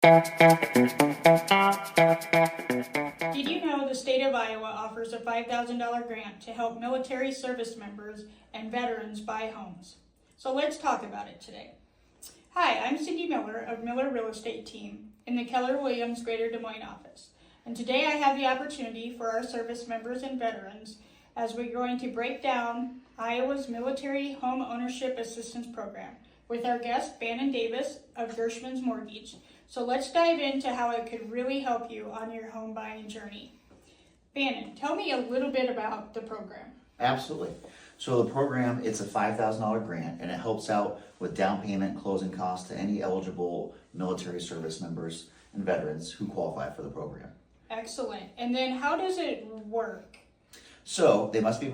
Did you know the state of Iowa offers a $5,000 grant to help military service members and veterans buy homes? So let's talk about it today. Hi, I'm Cindy Miller of Miller Real Estate Team in the Keller Williams Greater Des Moines office. And today I have the opportunity for our service members and veterans as we're going to break down Iowa's Military Home Ownership Assistance Program with our guest Bannon Davis of Gershman's Mortgage. So let's dive into how it could really help you on your home buying journey. Bannon, tell me a little bit about the program. Absolutely. So the program, it's a $5,000 grant, and it helps out with down payment, closing costs to any eligible military service members and veterans who qualify for the program. Excellent. And then how does it work? So they must be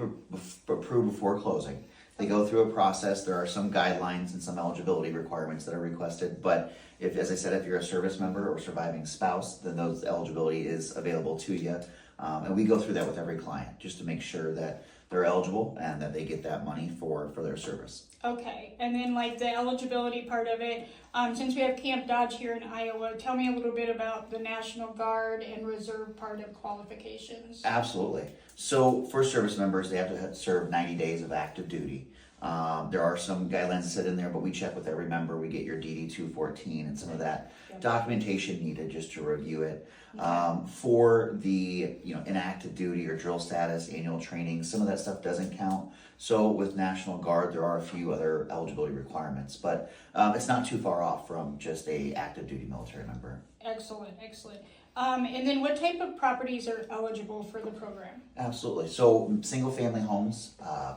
approved before closing. They go through a process. There are some guidelines and some eligibility requirements that are requested, but if, as I said, if you're a service member or surviving spouse, then those eligibility is available to you. And we go through that with every client just to make sure that they're eligible and that they get that money for their service. Okay, and then like the eligibility part of it, since we have Camp Dodge here in Iowa, tell me a little bit about the National Guard and Reserve part of qualifications. Absolutely. So for service members, they have to serve 90 days of active duty. There are some guidelines that sit in there, but we check with every member. We get your DD 214 and some of that documentation needed just to review it. For the inactive duty or drill status, annual training, some of that stuff doesn't count. So with National Guard, there are a few other eligibility requirements, but it's not too far off from just a active duty military member. Excellent, excellent. And then what type of properties are eligible for the program? Absolutely. So single family homes,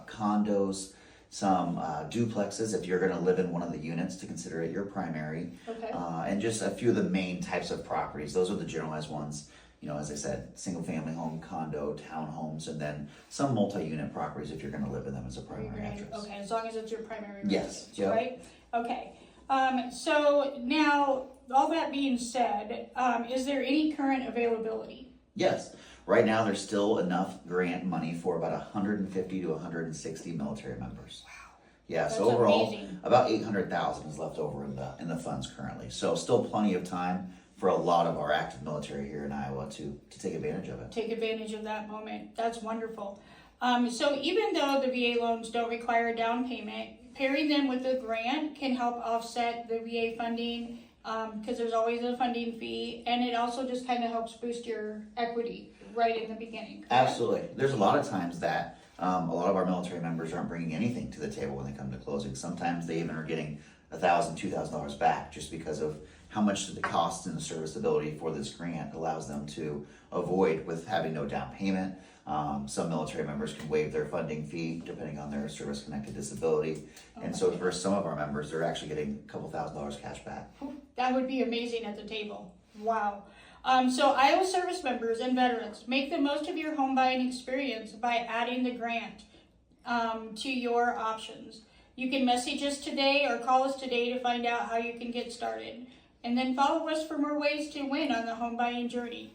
condos, some duplexes if you're going to live in one of the units to consider it your primary, Okay. And just a few of the main types of properties. Those are the generalized ones. As I said, single family home, condo, townhomes, and then some multi-unit properties if you're going to live in them as a primary address. Okay, as long as it's your primary Yes. residence, Yep. right? Okay. So now, all that being said, is there any current availability? Yes. Right now, there's still enough grant money for about 150 to 160 military members. Wow. Yeah, That's so overall, amazing. about 800,000 is left over in the funds currently. So still plenty of time for a lot of our active military here in Iowa to take advantage of it. Take advantage of that moment. That's wonderful. So even though the VA loans don't require a down payment, pairing them with a grant can help offset the VA funding because there's always a funding fee, and it also just kind of helps boost your equity right in the beginning. Correct? Absolutely. There's a lot of times that a lot of our military members aren't bringing anything to the table when they come to closing. Sometimes they even are getting $1,000, $2,000 back just because of how much the cost and the serviceability for this grant allows them to avoid with having no down payment. Some military members can waive their funding fee depending on their service-connected disability. And so for some of our members, they're actually getting a couple $1,000s cash back. That would be amazing at the table. Wow. So Iowa service members and veterans, make the most of your home buying experience by adding the grant to your options. You can message us today or call us today to find out how you can get started. And then follow us for more ways to win on the home buying journey.